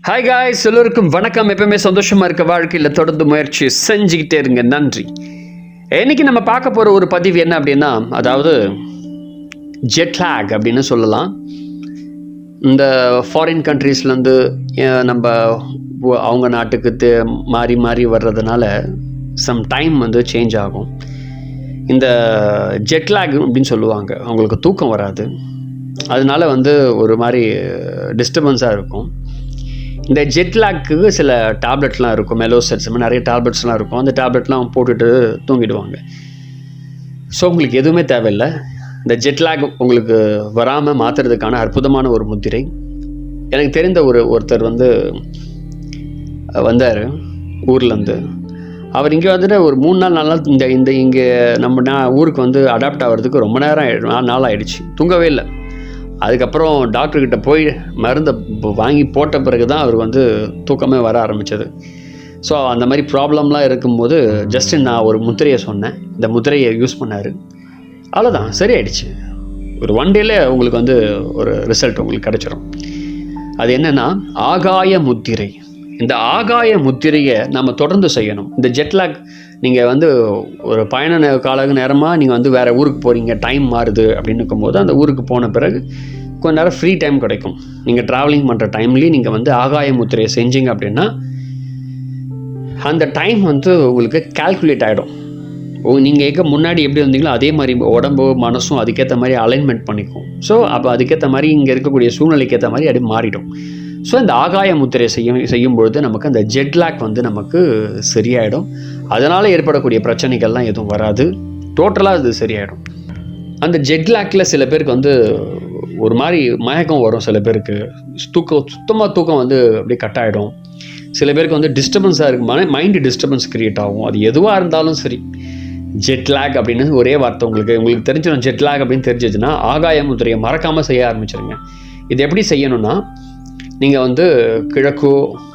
Hi guys, எல்லோருக்கும் வணக்கம். எப்பவுமே சந்தோஷமாக இருக்க வாழ்க்கையில் தொடர்ந்து முயற்சி செஞ்சுக்கிட்டே இருங்க. நன்றி. இன்னைக்கு நம்ம பார்க்க போகிற ஒரு பதிவு என்ன அப்படின்னா, அதாவது ஜெட்லாக் அப்படின்னு சொல்லலாம். இந்த ஃபாரின் கண்ட்ரீஸ்லேருந்து நம்ம அவங்க நாட்டுக்கு மாறி மாறி வர்றதுனால சம் டைம் வந்து சேஞ்ச் ஆகும். இந்த ஜெட்லாக் அப்படின்னு சொல்லுவாங்க. அவங்களுக்கு தூக்கம் வராது, அதனால வந்து ஒரு மாதிரி டிஸ்டர்பன்ஸாக இருக்கும். இந்த ஜெட்லாக்கு சில டேப்லெட்லாம் இருக்கும், மெலோசெட்ஸ் நிறைய டேப்லெட்ஸ்லாம் இருக்கும். அந்த டேப்லெட்லாம் போட்டுட்டு தூங்கிடுவாங்க. ஸோ உங்களுக்கு எதுவுமே தேவையில்லை. இந்த ஜெட்லாக் உங்களுக்கு வராமல் மாற்றுறதுக்கான அற்புதமான ஒரு முத்திரை. எனக்கு தெரிந்த ஒருத்தர் வந்து வந்தார் ஊர்லேருந்து. அவர் இங்கே வந்துட்டு ஒரு 3 நாள் 4 நாள் இந்த இங்கே நம்ம ஊருக்கு வந்து அடாப்ட் ஆகிறதுக்கு ரொம்ப நாள் ஆகிடுச்சு. தூங்கவே இல்லை. அதுக்கப்புறம் டாக்டர்கிட்ட போய் மருந்தை வாங்கி போட்ட பிறகு தான் அவர் வந்து தூக்கமே வர ஆரம்பித்தது. ஸோ அந்த மாதிரி ப்ராப்ளம்லாம் இருக்கும்போது ஜஸ்ட்டு நான் ஒரு முத்திரையை சொன்னேன். இந்த முத்திரையை யூஸ் பண்ணார். அவ்வளோதான், சரியாயிடுச்சு. ஒரு 1 டேல உங்களுக்கு வந்து ஒரு ரிசல்ட் உங்களுக்கு கிடச்சிரும். அது என்னென்னா ஆகாய முத்திரை. இந்த ஆகாய முத்திரையை நம்ம தொடர்ந்து செய்யணும். இந்த ஜெட்லாக் நீங்கள் வந்து ஒரு பயண நேரமாக நீங்கள் வந்து வேறு ஊருக்கு போகிறீங்க, டைம் மாறுது அப்படின்னு இருக்கும்போது அந்த ஊருக்கு போன பிறகு கொஞ்ச நேரம் ஃப்ரீ டைம் கிடைக்கும். நீங்கள் ட்ராவலிங் பண்ணுற டைம்லேயும் நீங்கள் வந்து ஆகாய முத்திரையை செஞ்சீங்க அப்படின்னா அந்த டைம் வந்து உங்களுக்கு கால்குலேட் ஆகிடும். நீங்கள் எங்கே முன்னாடி எப்படி வந்தீங்களோ அதே மாதிரி உடம்பு மனசும் அதுக்கேற்ற மாதிரி அலைன்மெண்ட் பண்ணிக்கும். ஸோ அப்போ அதுக்கேற்ற மாதிரி இங்கே இருக்கக்கூடிய சூழ்நிலைக்கு ஏற்ற மாதிரி அப்படியே மாறிடும். ஸோ இந்த ஆகாய முத்திரை செய்யும் பொழுது நமக்கு அந்த ஜெட்லாக் வந்து நமக்கு சரியாயிடும். அதனால் ஏற்படக்கூடிய பிரச்சனைகள்லாம் எதுவும் வராது. டோட்டலாக அது சரியாயிடும். அந்த ஜெட்லாக்கில் சில பேருக்கு வந்து ஒரு மாதிரி மயக்கம் வரும். சில பேருக்கு சுத்தமாக தூக்கம் வந்து அப்படியே கட் ஆகிடும். சில பேருக்கு வந்து டிஸ்டர்பன்ஸாக இருக்கும், மைண்டு டிஸ்டர்பன்ஸ் க்ரியேட் ஆகும். அது எதுவாக இருந்தாலும் சரி, ஜெட்லாக் அப்படின்னு ஒரே வார்த்தை உங்களுக்கு தெரிஞ்சிடும். ஜெட்லாக் அப்படின்னு தெரிஞ்சிச்சுன்னா ஆகாய முத்திரையை மறக்காமல் செய்ய ஆரம்பிச்சிருங்க. இது எப்படி செய்யணும்னா, நீங்கள் வந்து கிழக்கோ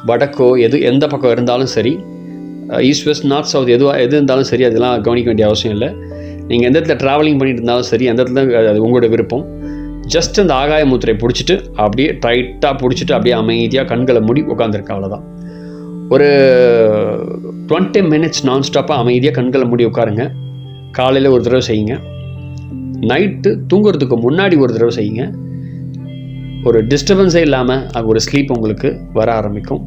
வடக்கோ எந்த பக்கம் இருந்தாலும் சரி, ஈஸ்ட் வெஸ்ட் நார்த் சவுத் எது இருந்தாலும் சரி, அதெல்லாம் கவனிக்க வேண்டிய அவசியம் இல்லை. நீங்கள் எந்த இடத்துல ட்ராவலிங் பண்ணிட்டு இருந்தாலும் சரி, எந்த இடத்துல அது உங்களோட விருப்பம். ஜஸ்ட் அந்த ஆகாய முத்திரை பிடிச்சிட்டு அப்படியே டைட்டாக பிடிச்சிட்டு அப்படியே அமைதியாக கண்களை மூடி உட்காந்துருக்கு. அவ்வளோதான். ஒரு 20 மினிட்ஸ் நான்ஸ்டாப்பாக அமைதியாக கண்களை மூடி உட்காருங்க. காலையில் ஒரு தடவை செய்யுங்க, நைட்டு தூங்குறதுக்கு முன்னாடி ஒரு தடவை செய்யுங்க. ஒரு டிஸ்டர்பன்ஸே இல்லாமல் ஒரு ஸ்லீப் உங்களுக்கு வர ஆரம்பிக்கும்.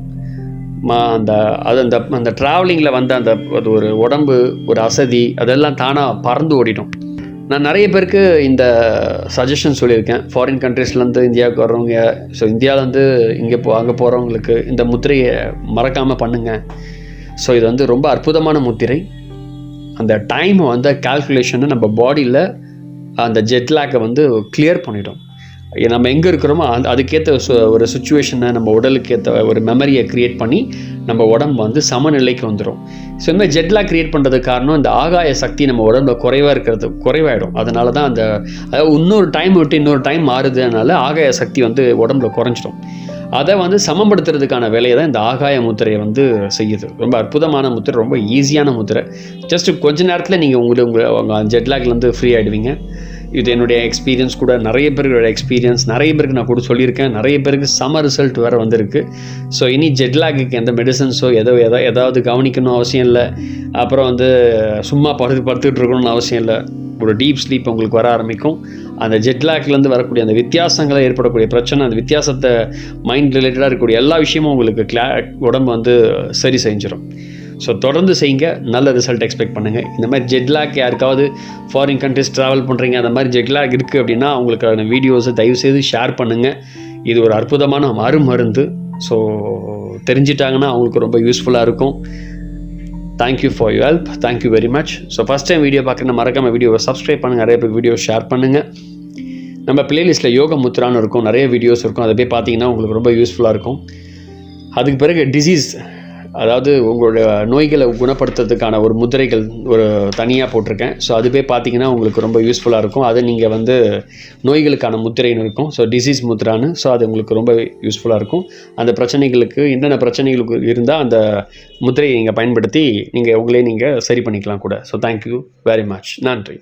அந்த ட்ராவலிங்கில் வந்த அது ஒரு உடம்பு ஒரு அசதி அதெல்லாம் தானாக பறந்து ஓடிடும். நான் நிறைய பேருக்கு இந்த சஜஷன் சொல்லியிருக்கேன். ஃபாரின் கண்ட்ரீஸ்லேருந்து இந்தியாவுக்கு வர்றவங்க, ஸோ இந்தியாவிலேருந்து அங்கே போகிறவங்களுக்கு இந்த முத்திரையை மறக்காமல் பண்ணுங்கள். ஸோ இது வந்து ரொம்ப அற்புதமான முத்திரை. அந்த டைமை வந்து கால்குலேஷனை நம்ம பாடியில் அந்த ஜெட்லாக்கை வந்து கிளியர் பண்ணிடும். நம்ம எங்கே இருக்கிறோமோ அதுக்கேற்ற ஒரு சுச்சுவேஷனை நம்ம உடலுக்கு ஏற்ற ஒரு மெமரியை க்ரியேட் பண்ணி நம்ம உடம்பு வந்து சமநிலைக்கு வந்துடும். ஸோ இந்த மாதிரி ஜெட்லாக் க்ரியேட் பண்ணுறதுக்கு காரணம் இந்த ஆகாய சக்தி நம்ம உடம்புல குறைவாயிடும். அதனால தான் அதாவது இன்னொரு டைம் விட்டு இன்னொரு டைம் மாறுதுனால ஆகாய சக்தி வந்து உடம்புல குறைஞ்சிடும். அதை வந்து சமப்படுத்துறதுக்கான வேலையை தான் இந்த ஆகாய முத்திரையை வந்து செய்யுது. ரொம்ப அற்புதமான முத்திரை, ரொம்ப ஈஸியான முத்திரை. ஜஸ்ட்டு கொஞ்ச நேரத்தில் நீங்கள் உங்கள் ஜெட்லாக்லேருந்து ஃப்ரீ ஆகிடுவீங்க. இது என்னுடைய எக்ஸ்பீரியன்ஸ் கூட. நிறைய பேருடைய எக்ஸ்பீரியன்ஸ் நிறைய பேருக்கு நான் கூட சொல்லியிருக்கேன். நிறைய பேருக்கு செம ரிசல்ட் வேறு வந்திருக்கு. ஸோ இனி ஜெட்லாக்கு எந்த மெடிசன்ஸோ ஏதாவது கவனிக்கணும் அவசியம் இல்லை. அப்புறம் வந்து சும்மா படுத்துக்கிட்டு இருக்கணும்னு அவசியம் இல்லை. ஒரு டீப் ஸ்லீப் உங்களுக்கு வர ஆரம்பிக்கும். அந்த ஜெட்லாக்லேருந்து வரக்கூடிய அந்த வித்தியாசங்களை ஏற்படக்கூடிய பிரச்சனை, அந்த வித்தியாசத்தை மைண்ட் ரிலேட்டடாக இருக்கக்கூடிய எல்லா விஷயமும் உங்களுக்கு உடம்பு வந்து சரி செஞ்சிடும். ஸோ தொடர்ந்து செய்யுங்க, நல்ல ரிசல்ட் எக்ஸ்பெக்ட் பண்ணுங்கள். இந்த மாதிரி ஜெட்லாக் யாருக்காவது ஃபாரின் கண்ட்ரிஸ் ட்ராவல் பண்ணுறீங்க, அந்த மாதிரி ஜெட்லாக் இருக்குது அப்படின்னா அவங்களுக்கான வீடியோஸை தயவுசெய்து ஷேர் பண்ணுங்கள். இது ஒரு அற்புதமான மருந்து. ஸோ தெரிஞ்சிட்டாங்கன்னா அவங்களுக்கு ரொம்ப யூஸ்ஃபுல்லாக இருக்கும். Thank you for you help. Thank you very much. So first time video பார்க்குறேன்னா மறக்காமல் வீடியோவை சப்ஸ்கிரைப் பண்ணுங்கள். நிறைய பேர் வீடியோ ஷேர் பண்ணுங்கள். நம்ம பிளேலிஸ்ட்டில் யோக முத்ரான்னு இருக்கும், நிறைய வீடியோஸ் இருக்கும். அதை போய் பார்த்தீங்கன்னா உங்களுக்கு ரொம்ப யூஸ்ஃபுல்லாக இருக்கும். அதுக்கு பிறகு டிசீஸ், அதாவது உங்களோட நோய்களை குணப்படுத்துறதுக்கான ஒரு முத்திரைகள் ஒரு தனியாக போட்டிருக்கேன். ஸோ அது போய் பார்த்தீங்கன்னா உங்களுக்கு ரொம்ப யூஸ்ஃபுல்லாக இருக்கும். அதை நீங்கள் வந்து நோய்களுக்கான முத்திரைன்னு இருக்கும். So disease முத்திரான்னு. ஸோ அது உங்களுக்கு ரொம்ப யூஸ்ஃபுல்லாக இருக்கும். அந்த பிரச்சனைகளுக்கு என்னென்ன பிரச்சனைகளுக்கு இருந்தால் அந்த முத்திரையை நீங்கள் பயன்படுத்தி நீங்கள் உங்களே சரி பண்ணிக்கலாம் கூட. So thank you very much. நன்றி.